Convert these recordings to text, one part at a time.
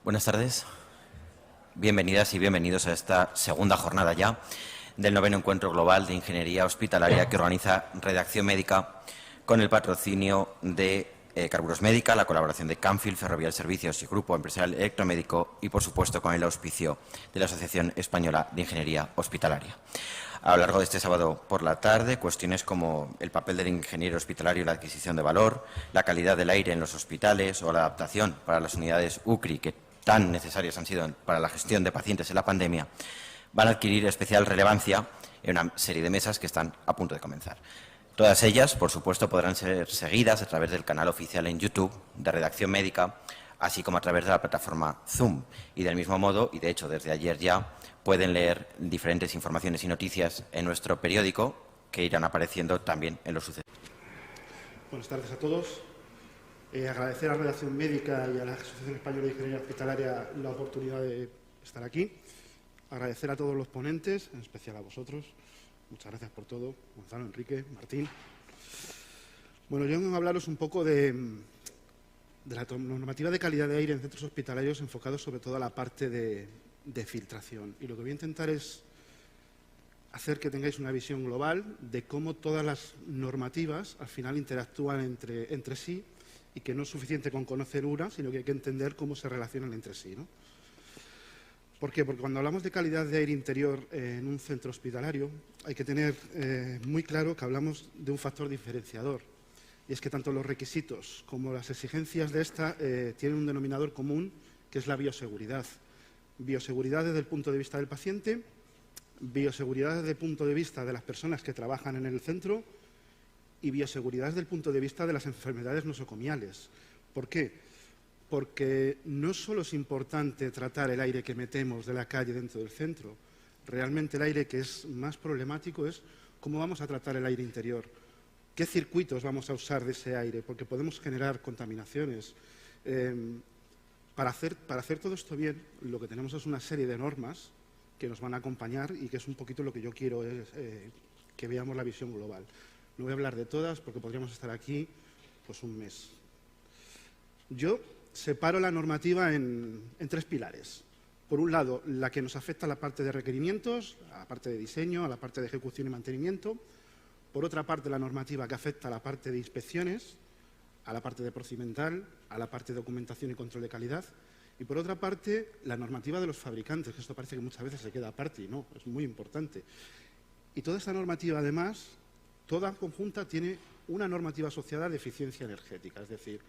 Buenas tardes. Bienvenidas y bienvenidos a esta segunda jornada ya del 9º Encuentro Global de Ingeniería Hospitalaria que organiza Redacción Médica con el patrocinio de Carburos Médica, la colaboración de Canfield, Ferrovial Servicios y Grupo Empresarial Electromédico y, por supuesto, con el auspicio de la Asociación Española de Ingeniería Hospitalaria. A lo largo de este sábado por la tarde, cuestiones como el papel del ingeniero hospitalario en la adquisición de valor, la calidad del aire en los hospitales o la adaptación para las unidades UCRI, que tan necesarias han sido para la gestión de pacientes en la pandemia, van a adquirir especial relevancia en una serie de mesas que están a punto de comenzar. Todas ellas, por supuesto, podrán ser seguidas a través del canal oficial en YouTube de Redacción Médica, así como a través de la plataforma Zoom. Y del mismo modo, y de hecho desde ayer ya, pueden leer diferentes informaciones y noticias en nuestro periódico que irán apareciendo también en los sucesos. Buenas tardes a todos. Agradecer a Redacción Médica y a la Asociación Española de Ingeniería Hospitalaria la oportunidad de estar aquí. Agradecer a todos los ponentes, en especial a vosotros. Muchas gracias por todo. Gonzalo, Enrique, Martín. Bueno, yo vengo a hablaros un poco de la normativa de calidad de aire en centros hospitalarios enfocados sobre todo a la parte de filtración. Y lo que voy a intentar es hacer que tengáis una visión global de cómo todas las normativas al final interactúan entre sí y que no es suficiente con conocer una, sino que hay que entender cómo se relacionan entre sí, ¿no? ¿Por qué? Porque cuando hablamos de calidad de aire interior en un centro hospitalario hay que tener muy claro que hablamos de un factor diferenciador. Y es que tanto los requisitos como las exigencias de esta tienen un denominador común, que es la bioseguridad. Bioseguridad desde el punto de vista del paciente, bioseguridad desde el punto de vista de las personas que trabajan en el centro y bioseguridad desde el punto de vista de las enfermedades nosocomiales. ¿Por qué? Porque no solo es importante tratar el aire que metemos de la calle dentro del centro, realmente el aire que es más problemático es cómo vamos a tratar el aire interior, qué circuitos vamos a usar de ese aire, porque podemos generar contaminaciones. Para hacer todo esto bien, lo que tenemos es una serie de normas que nos van a acompañar y que es un poquito lo que yo quiero que veamos la visión global. No voy a hablar de todas porque podríamos estar aquí pues un mes. Yo separo la normativa en tres pilares. Por un lado, la que nos afecta a la parte de requerimientos, a la parte de diseño, a la parte de ejecución y mantenimiento. Por otra parte, la normativa que afecta a la parte de inspecciones, a la parte de procedimental, a la parte de documentación y control de calidad. Y por otra parte, la normativa de los fabricantes, que esto parece que muchas veces se queda aparte y no, es muy importante. Y toda esta normativa, además, toda conjunta tiene una normativa asociada de eficiencia energética, es decir,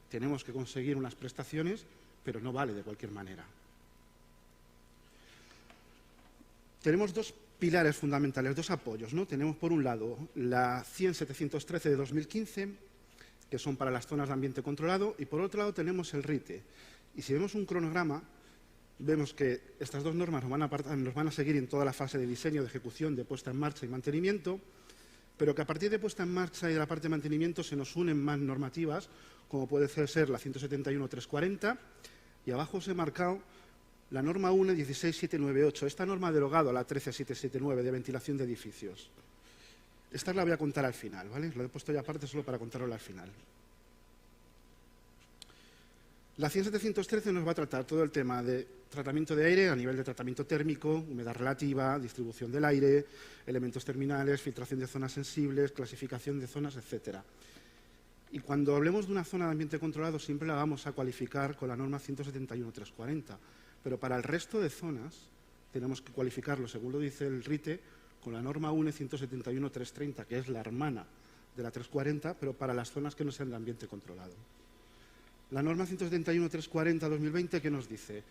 tenemos que conseguir unas prestaciones, pero no vale de cualquier manera. Tenemos dos pilares fundamentales, dos apoyos, ¿no? Tenemos, por un lado, la 100.713 de 2015, que son para las zonas de ambiente controlado, y por otro lado tenemos el RITE. Y si vemos un cronograma, vemos que estas dos normas nos van a seguir en toda la fase de diseño, de ejecución, de puesta en marcha y mantenimiento, pero que a partir de puesta en marcha y de la parte de mantenimiento se nos unen más normativas, como puede ser la 171.340, y abajo os he marcado la norma 1 16798. Esta norma ha derogado a la 13779 de ventilación de edificios. Esta la voy a contar al final, ¿vale? Lo he puesto ya aparte solo para contarlo al final. La 100.713 nos va a tratar todo el tema de tratamiento de aire a nivel de tratamiento térmico, humedad relativa, distribución del aire, elementos terminales, filtración de zonas sensibles, clasificación de zonas, etcétera. Y cuando hablemos de una zona de ambiente controlado siempre la vamos a cualificar con la norma 171.340, pero para el resto de zonas tenemos que cualificarlo, según lo dice el RITE, con la norma UNE 171.330, que es la hermana de la 340, pero para las zonas que no sean de ambiente controlado. La norma 171.340-2020, ¿qué nos dice?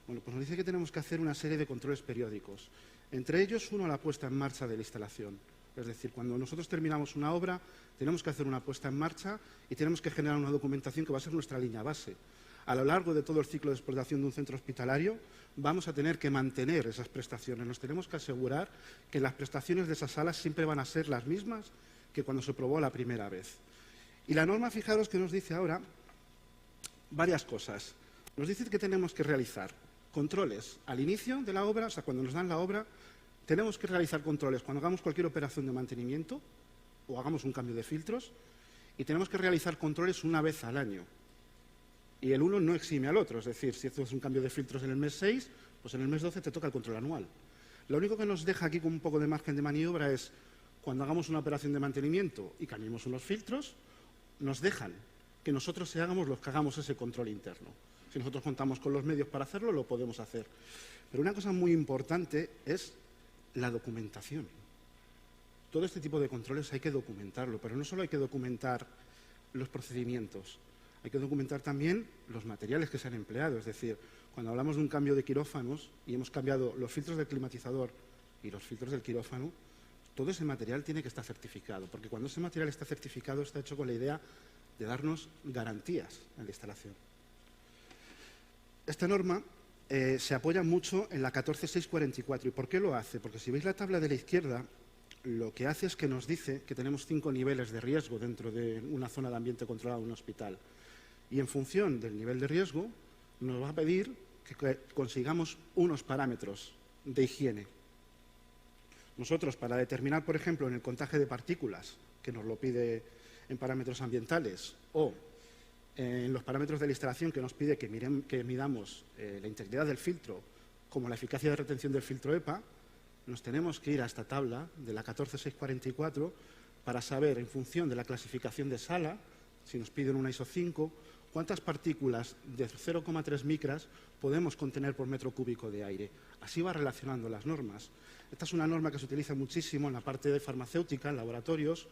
Bueno, pues nos dice que tenemos que hacer una serie de controles periódicos. Entre ellos, uno, la puesta en marcha de la instalación. Es decir, cuando nosotros terminamos una obra, tenemos que hacer una puesta en marcha y tenemos que generar una documentación que va a ser nuestra línea base. A lo largo de todo el ciclo de explotación de un centro hospitalario, vamos a tener que mantener esas prestaciones. Nos tenemos que asegurar que las prestaciones de esas salas siempre van a ser las mismas que cuando se probó la primera vez. Y la norma, fijaros que nos dice ahora varias cosas. Nos dice que tenemos que realizar controles al inicio de la obra, o sea, cuando nos dan la obra, tenemos que realizar controles cuando hagamos cualquier operación de mantenimiento o hagamos un cambio de filtros y tenemos que realizar controles una vez al año. Y el uno no exime al otro, es decir, si haces un cambio de filtros en el mes 6, pues en el mes 12 te toca el control anual. Lo único que nos deja aquí con un poco de margen de maniobra es cuando hagamos una operación de mantenimiento y cambiemos unos filtros, nos dejan que nosotros seamos los que hagamos ese control interno. Si nosotros contamos con los medios para hacerlo, lo podemos hacer. Pero una cosa muy importante es la documentación. Todo este tipo de controles hay que documentarlo, pero no solo hay que documentar los procedimientos, hay que documentar también los materiales que se han empleado. Es decir, cuando hablamos de un cambio de quirófanos y hemos cambiado los filtros del climatizador y los filtros del quirófano, todo ese material tiene que estar certificado, porque cuando ese material está certificado está hecho con la idea de darnos garantías en la instalación. Esta norma se apoya mucho en la 14644. ¿Y por qué lo hace? Porque si veis la tabla de la izquierda, lo que hace es que nos dice que tenemos 5 niveles de riesgo dentro de una zona de ambiente controlado en un hospital. Y en función del nivel de riesgo, nos va a pedir que consigamos unos parámetros de higiene. Nosotros, para determinar, por ejemplo, en el contaje de partículas, que nos lo pide en parámetros ambientales, o en los parámetros de la instalación que nos pide que midamos la integridad del filtro, como la eficacia de retención del filtro EPA, nos tenemos que ir a esta tabla de la 14644 para saber, en función de la clasificación de sala, si nos piden una ISO 5, cuántas partículas de 0,3 micras podemos contener por metro cúbico de aire. Así va relacionando las normas. Esta es una norma que se utiliza muchísimo en la parte de farmacéutica, en laboratorios,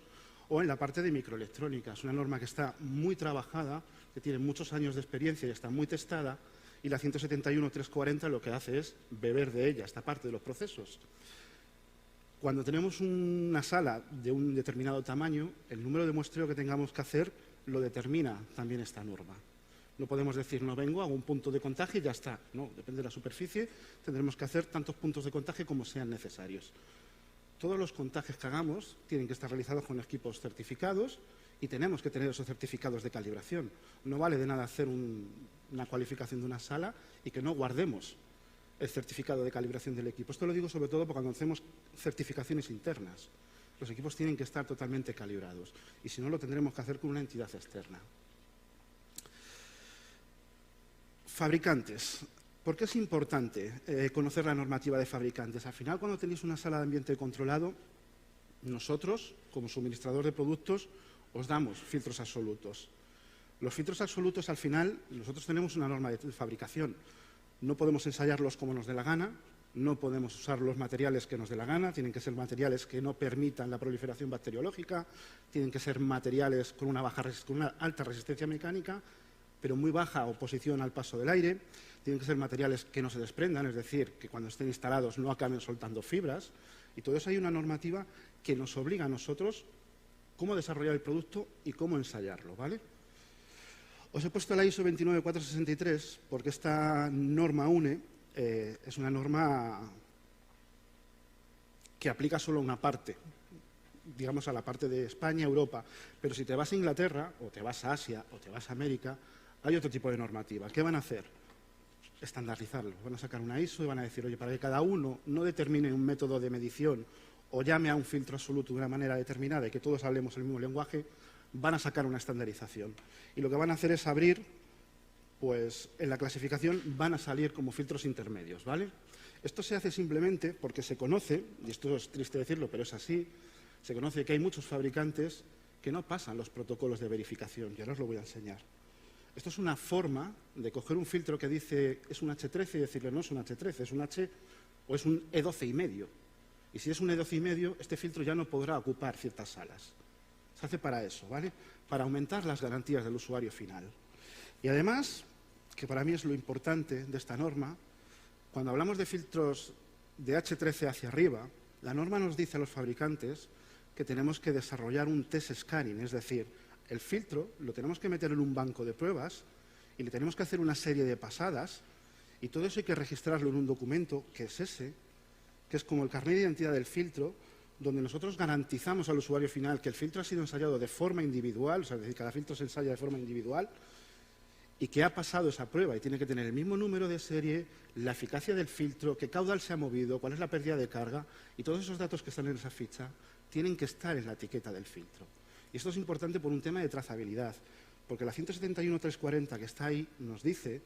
o en la parte de microelectrónica. Es una norma que está muy trabajada, que tiene muchos años de experiencia y está muy testada, y la 171.340 lo que hace es beber de ella, esta parte de los procesos. Cuando tenemos una sala de un determinado tamaño, el número de muestreo que tengamos que hacer lo determina también esta norma. No podemos decir, no vengo, hago un punto de contaje y ya está. No, depende de la superficie, tendremos que hacer tantos puntos de contaje como sean necesarios. Todos los contajes que hagamos tienen que estar realizados con equipos certificados y tenemos que tener esos certificados de calibración. No vale de nada hacer una cualificación de una sala y que no guardemos el certificado de calibración del equipo. Esto lo digo sobre todo porque cuando hacemos certificaciones internas, los equipos tienen que estar totalmente calibrados y si no lo tendremos que hacer con una entidad externa. Fabricantes. ¿Por qué es importante conocer la normativa de fabricantes? Al final, cuando tenéis una sala de ambiente controlado, nosotros, como suministrador de productos, os damos filtros absolutos. Los filtros absolutos, al final, nosotros tenemos una norma de fabricación. No podemos ensayarlos como nos dé la gana, no podemos usar los materiales que nos dé la gana, tienen que ser materiales que no permitan la proliferación bacteriológica, tienen que ser materiales con una alta resistencia mecánica, pero muy baja oposición al paso del aire, tienen que ser materiales que no se desprendan, es decir, que cuando estén instalados no acaben soltando fibras, y todo eso hay una normativa que nos obliga a nosotros cómo desarrollar el producto y cómo ensayarlo, ¿vale? Os he puesto la ISO 29463 porque esta norma UNE es una norma que aplica solo a una parte, digamos a la parte de España, Europa, pero si te vas a Inglaterra, o te vas a Asia, o te vas a América, hay otro tipo de normativas. ¿Qué van a hacer? Estandarizarlo. Van a sacar una ISO y van a decir, oye, para que cada uno no determine un método de medición o llame a un filtro absoluto de una manera determinada y que todos hablemos el mismo lenguaje, van a sacar una estandarización. Y lo que van a hacer es abrir, pues en la clasificación van a salir como filtros intermedios, ¿vale? Esto se hace simplemente porque se conoce, y esto es triste decirlo, pero es así, se conoce que hay muchos fabricantes que no pasan los protocolos de verificación, y ahora os lo voy a enseñar. Esto es una forma de coger un filtro que dice es un H13 y decirle no es un H13, es un H o es un E12,5. Y si es un E12,5, este filtro ya no podrá ocupar ciertas salas. Se hace para eso, ¿vale? Para aumentar las garantías del usuario final. Y además, que para mí es lo importante de esta norma, cuando hablamos de filtros de H13 hacia arriba, la norma nos dice a los fabricantes que tenemos que desarrollar un test scanning, es decir, el filtro lo tenemos que meter en un banco de pruebas y le tenemos que hacer una serie de pasadas y todo eso hay que registrarlo en un documento que es ese, que es como el carnet de identidad del filtro, donde nosotros garantizamos al usuario final que el filtro ha sido ensayado de forma individual, o sea, es decir, cada filtro se ensaya de forma individual y que ha pasado esa prueba y tiene que tener el mismo número de serie, la eficacia del filtro, qué caudal se ha movido, cuál es la pérdida de carga y todos esos datos que están en esa ficha tienen que estar en la etiqueta del filtro. Y esto es importante por un tema de trazabilidad, Porque la 171.340 que está ahí nos dice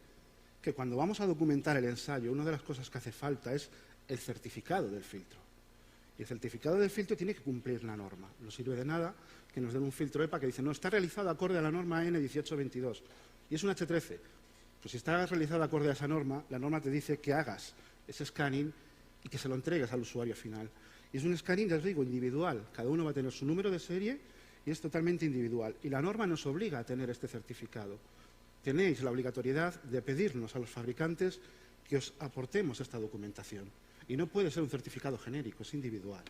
que cuando vamos a documentar el ensayo, una de las cosas que hace falta es el certificado del filtro. Y el certificado del filtro tiene que cumplir la norma. No sirve de nada que nos den un filtro EPA que dice no, está realizado acorde a la norma N1822 y es un H13. Pues si está realizado acorde a esa norma, la norma te dice que hagas ese scanning y que se lo entregues al usuario final. Y es un scanning, ya os digo, individual. Cada uno va a tener su número de serie y es totalmente individual. Y la norma nos obliga a tener este certificado. Tenéis la obligatoriedad de pedirnos a los fabricantes que os aportemos esta documentación. Y no puede ser un certificado genérico, es individual.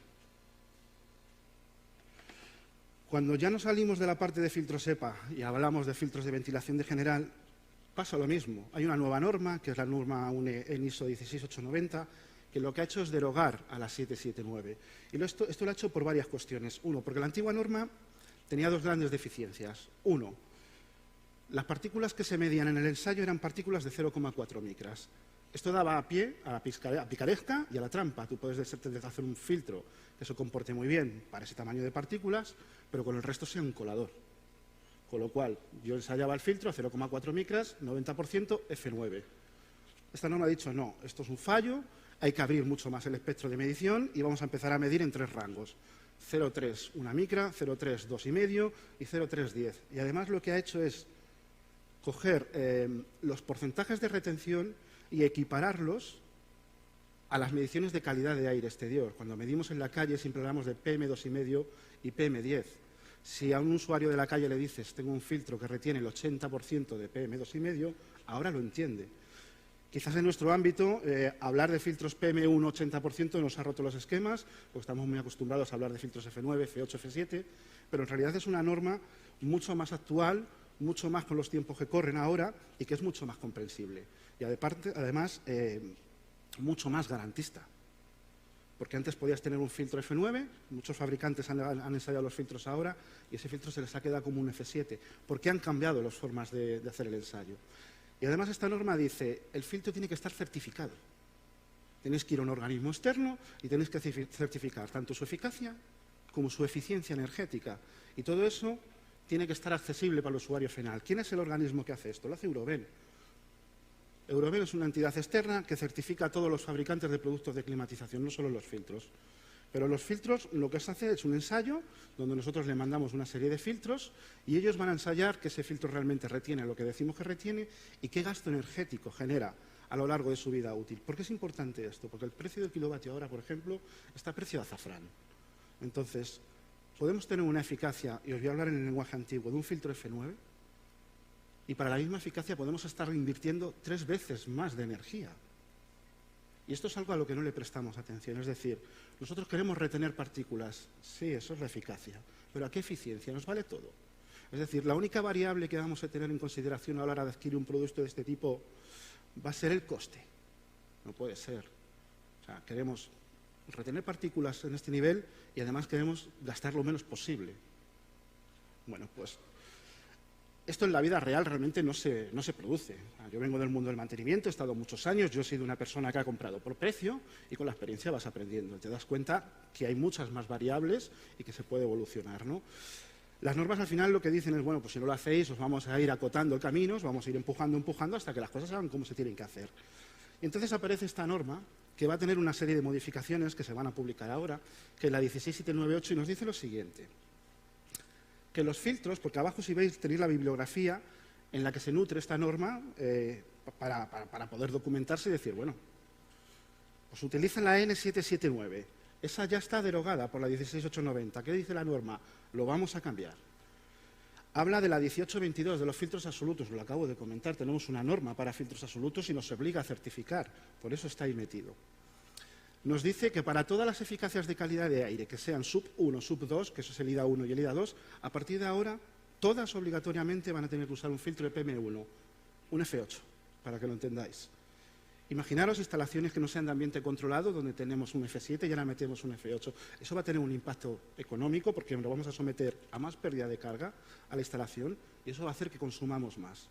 Cuando ya nos salimos de la parte de filtros EPA y hablamos de filtros de ventilación de general, pasa lo mismo. Hay una nueva norma, que es la norma en ISO 16890, que lo que ha hecho es derogar a la 779. Y esto lo ha hecho por varias cuestiones. Uno, porque la antigua norma tenía dos grandes deficiencias. Uno, las partículas que se medían en el ensayo eran partículas de 0,4 micras. Esto daba pie a la picaresca y a la trampa. Tú puedes hacer un filtro que se comporte muy bien para ese tamaño de partículas, pero con el resto sea un colador. Con lo cual, yo ensayaba el filtro a 0,4 micras, 90% F9. Esta norma ha dicho, no, esto es un fallo, hay que abrir mucho más el espectro de medición y vamos a empezar a medir en tres rangos. 0,3 1 micra, 0,3 2,5 y 0,3 10. Y además lo que ha hecho es coger los porcentajes de retención y equipararlos a las mediciones de calidad de aire exterior. Cuando medimos en la calle siempre hablamos de PM2,5 y PM10. Si a un usuario de la calle le dices tengo un filtro que retiene el 80% de PM2,5, ahora lo entiende. Quizás en nuestro ámbito hablar de filtros PM1 80% nos ha roto los esquemas, porque estamos muy acostumbrados a hablar de filtros F9, F8, F7, pero en realidad es una norma mucho más actual, mucho más con los tiempos que corren ahora y que es mucho más comprensible. Y además, mucho más garantista. Porque antes podías tener un filtro F9, muchos fabricantes han ensayado los filtros ahora y ese filtro se les ha quedado como un F7, porque han cambiado las formas de hacer el ensayo. Y además esta norma dice, el filtro tiene que estar certificado. Tenéis que ir a un organismo externo y tenéis que certificar tanto su eficacia como su eficiencia energética. Y todo eso tiene que estar accesible para el usuario final. ¿Quién es el organismo que hace esto? Lo hace Eurovent. Eurovent es una entidad externa que certifica a todos los fabricantes de productos de climatización, no solo los filtros. Pero los filtros lo que se hace es un ensayo donde nosotros le mandamos una serie de filtros y ellos van a ensayar que ese filtro realmente retiene lo que decimos que retiene y qué gasto energético genera a lo largo de su vida útil. ¿Por qué es importante esto? Porque el precio del kilovatio hora, por ejemplo, está a precio de azafrán. Entonces, podemos tener una eficacia, y os voy a hablar en el lenguaje antiguo, de un filtro F9, y para la misma eficacia podemos estar invirtiendo 3 veces más de energía. Y esto es algo a lo que no le prestamos atención. Es decir, nosotros queremos retener partículas. Sí, eso es la eficacia. Pero ¿a qué eficiencia? Nos vale todo. Es decir, la única variable que vamos a tener en consideración a la hora de adquirir un producto de este tipo va a ser el coste. No puede ser. O sea, queremos retener partículas en este nivel y además queremos gastar lo menos posible. Bueno, pues esto en la vida real realmente no se produce. Yo vengo del mundo del mantenimiento, he estado muchos años, yo he sido una persona que ha comprado por precio y con la experiencia vas aprendiendo. Te das cuenta que hay muchas más variables y que se puede evolucionar, ¿no? Las normas al final lo que dicen es, bueno, pues si no lo hacéis os vamos a ir acotando el camino, os vamos a ir empujando hasta que las cosas hagan como se tienen que hacer. Y entonces aparece esta norma que va a tener una serie de modificaciones que se van a publicar ahora, que es la 16798 y nos dice lo siguiente. Que los filtros, porque abajo si veis tenéis la bibliografía en la que se nutre esta norma para poder documentarse y decir, bueno, pues utilizan la N779, esa ya está derogada por la 16890, ¿qué dice la norma? Lo vamos a cambiar. Habla de la 1822, de los filtros absolutos, lo acabo de comentar, tenemos una norma para filtros absolutos y nos obliga a certificar, por eso está ahí metido. Nos dice que para todas las eficacias de calidad de aire, que sean sub 1, sub 2, que eso es el IDA 1 y el IDA 2, a partir de ahora, todas obligatoriamente van a tener que usar un filtro de PM1, un F8, para que lo entendáis. Imaginaros instalaciones que no sean de ambiente controlado, donde tenemos un F7 y ahora metemos un F8. Eso va a tener un impacto económico porque lo vamos a someter a más pérdida de carga a la instalación y eso va a hacer que consumamos más.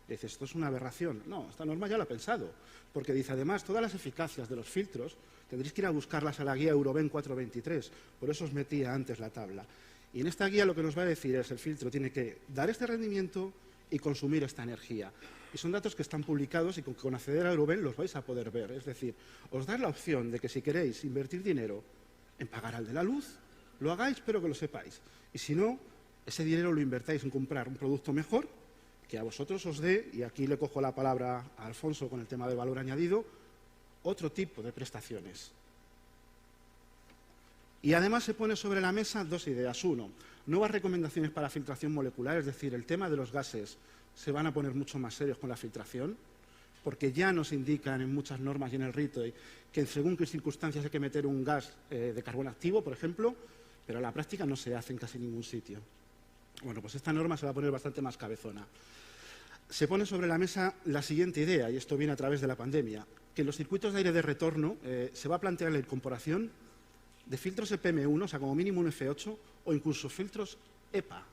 Y dices, esto es una aberración. No, esta norma ya la ha pensado, porque dice, además, todas las eficacias de los filtros tendréis que ir a buscarlas a la guía Eurovent 423, por eso os metía antes la tabla. Y en esta guía lo que nos va a decir es el filtro tiene que dar este rendimiento y consumir esta energía. Y son datos que están publicados y con acceder a Eurovent los vais a poder ver. Es decir, os da la opción de que si queréis invertir dinero en pagar al de la luz, lo hagáis, pero que lo sepáis. Y si no, ese dinero lo invertáis en comprar un producto mejor que a vosotros os dé, y aquí le cojo la palabra a Alfonso con el tema del valor añadido, otro tipo de prestaciones. Y además se pone sobre la mesa dos ideas. Uno, nuevas recomendaciones para filtración molecular, es decir, el tema de los gases se van a poner mucho más serios con la filtración, porque ya nos indican en muchas normas y en el RITOI que en según qué circunstancias hay que meter un gas de carbón activo, por ejemplo, pero en la práctica no se hace en casi ningún sitio. Bueno, pues esta norma se va a poner bastante más cabezona. Se pone sobre la mesa la siguiente idea, y esto viene a través de la pandemia, que en los circuitos de aire de retorno se va a plantear la incorporación de filtros EPM1, o sea, como mínimo un F8, o incluso filtros EPA,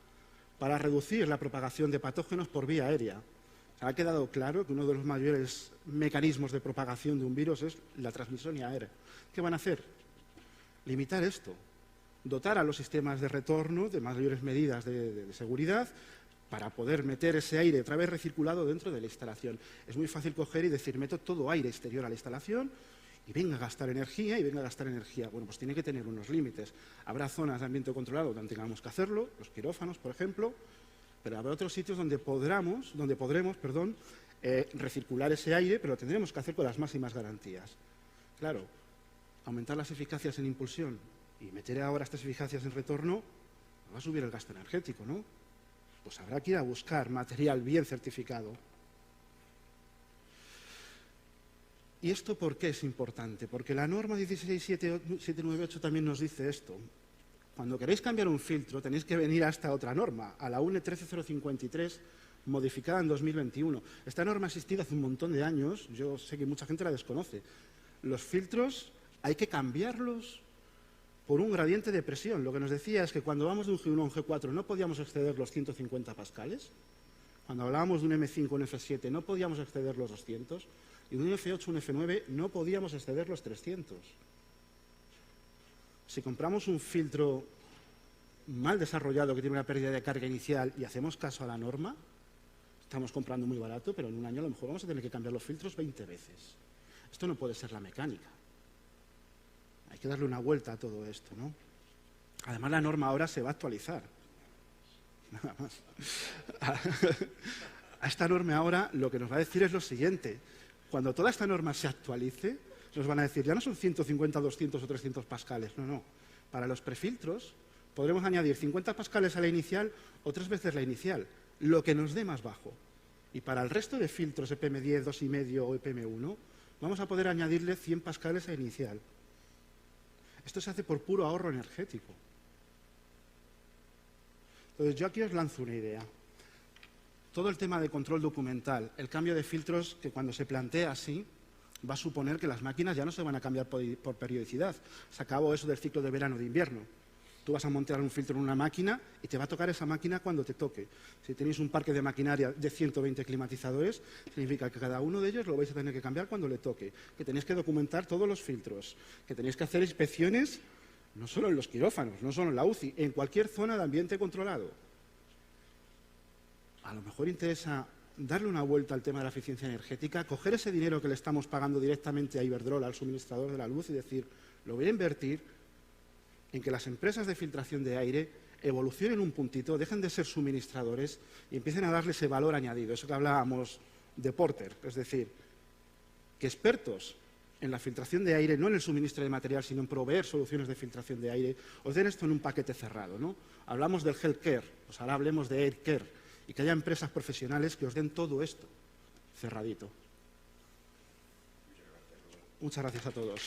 para reducir la propagación de patógenos por vía aérea. O sea, ha quedado claro que uno de los mayores mecanismos de propagación de un virus es la transmisión aérea. ¿Qué van a hacer? Limitar esto, dotar a los sistemas de retorno de mayores medidas de seguridad para poder meter ese aire otra vez recirculado dentro de la instalación. Es muy fácil coger y decir, meto todo aire exterior a la instalación y venga a gastar energía y venga a gastar energía. Bueno, pues tiene que tener unos límites. Habrá zonas de ambiente controlado donde tengamos que hacerlo, los quirófanos, por ejemplo, pero habrá otros sitios donde podremos recircular ese aire, pero lo tendremos que hacer con las máximas garantías. Claro, aumentar las eficacias en impulsión y meter ahora estas eficacias en retorno, va a subir el gasto energético, ¿no? Pues habrá que ir a buscar material bien certificado. ¿Y esto por qué es importante? Porque la norma 16798 también nos dice esto. Cuando queréis cambiar un filtro tenéis que venir a esta otra norma, a la UNE 13053, modificada en 2021. Esta norma ha existido hace un montón de años, yo sé que mucha gente la desconoce. Los filtros hay que cambiarlos por un gradiente de presión. Lo que nos decía es que cuando vamos de un G1 a un G4 no podíamos exceder los 150 pascales. Cuando hablábamos de un M5 o un F7 no podíamos exceder los 200. Y de un F8 o un F9 no podíamos exceder los 300. Si compramos un filtro mal desarrollado que tiene una pérdida de carga inicial y hacemos caso a la norma, estamos comprando muy barato, pero en un año a lo mejor vamos a tener que cambiar los filtros 20 veces. Esto no puede ser la mecánica. Hay que darle una vuelta a todo esto, ¿no? Además, la norma ahora se va a actualizar. Nada más. A esta norma ahora lo que nos va a decir es lo siguiente. Cuando toda esta norma se actualice, nos van a decir, ya no son 150, 200 o 300 pascales. No, no. Para los prefiltros podremos añadir 50 pascales a la inicial o 3 veces la inicial, lo que nos dé más bajo. Y para el resto de filtros EPM10, 2,5 o EPM1, vamos a poder añadirle 100 pascales a inicial. Esto se hace por puro ahorro energético. Entonces, yo aquí os lanzo una idea. Todo el tema de control documental, el cambio de filtros, que cuando se plantea así, va a suponer que las máquinas ya no se van a cambiar por periodicidad. Se acabó eso del ciclo de verano de invierno. Tú vas a montar un filtro en una máquina y te va a tocar esa máquina cuando te toque. Si tenéis un parque de maquinaria de 120 climatizadores, significa que cada uno de ellos lo vais a tener que cambiar cuando le toque, que tenéis que documentar todos los filtros, que tenéis que hacer inspecciones no solo en los quirófanos, no solo en la UCI, en cualquier zona de ambiente controlado. A lo mejor interesa darle una vuelta al tema de la eficiencia energética, coger ese dinero que le estamos pagando directamente a Iberdrola, al suministrador de la luz, y decir, lo voy a invertir en que las empresas de filtración de aire evolucionen un puntito, dejen de ser suministradores y empiecen a darle ese valor añadido, eso que hablábamos de Porter, es decir, que expertos en la filtración de aire, no en el suministro de material, sino en proveer soluciones de filtración de aire, os den esto en un paquete cerrado, ¿no? Hablamos del healthcare, pues ahora hablemos de aircare, y que haya empresas profesionales que os den todo esto cerradito. Muchas gracias a todos.